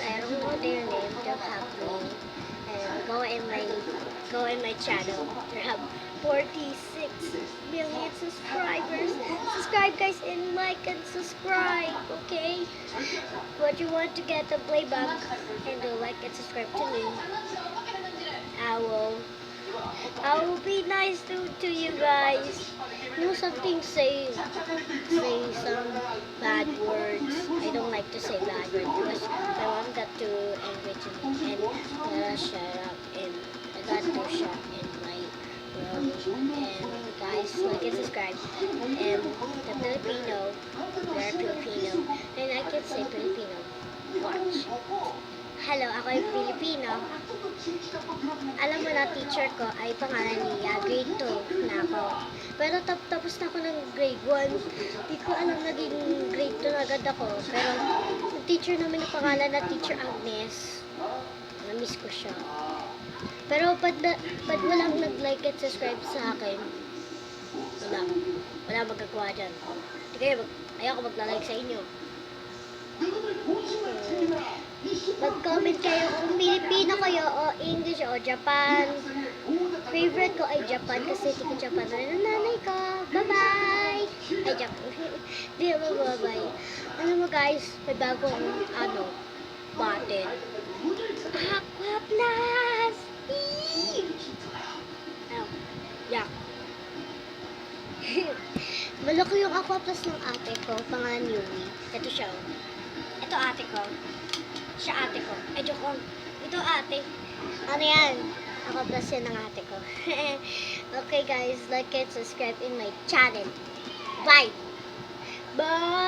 I don't know their name. They'll have me. And go in my channel. They have 46 million subscribers. Subscribe guys and like and subscribe, okay? But you want to get the playback and do like and subscribe to me. I will I will be nice to you guys. No something say some bad words. I don't like to say bad words because my mom got to angry to me and shut up and I got to shut in my room. And guys, like and subscribe. And the Filipino, we're Filipino, and I can say Filipino. Watch. Hello, ako ay Filipino. Alam mo na, teacher ko ay pangalan niya, grade 2 na ako. Pero tapos na ako ng grade 1. Di ko alam naging grade 2 na agad ako. Pero yung teacher namin na pangalan na Teacher Agnes, na-miss ko siya. Pero pag walang nag-like at subscribe sa akin, wala magagawa dyan. Ayaw ko magla-like sa inyo. Mag-comment kayo kung Pilipino kayo o English o Japan. Favorite ko ay Japan kasi hindi ko Japan na nanay ko. Bye-bye! Ay, Japan. Di ba, bye-bye. Alam mo guys, may bagong, button. Aqua Plus! Yeah. Malaki yung Aqua Plus ng ate ko, pangalan Yumi. Ito siya. Ito ate ko. Siya ate ko. Ay, joke on. Ito ate. Ano yan? Aqua Plus yan ng ate ko. Okay guys, like and subscribe in my channel. Bye! Bye!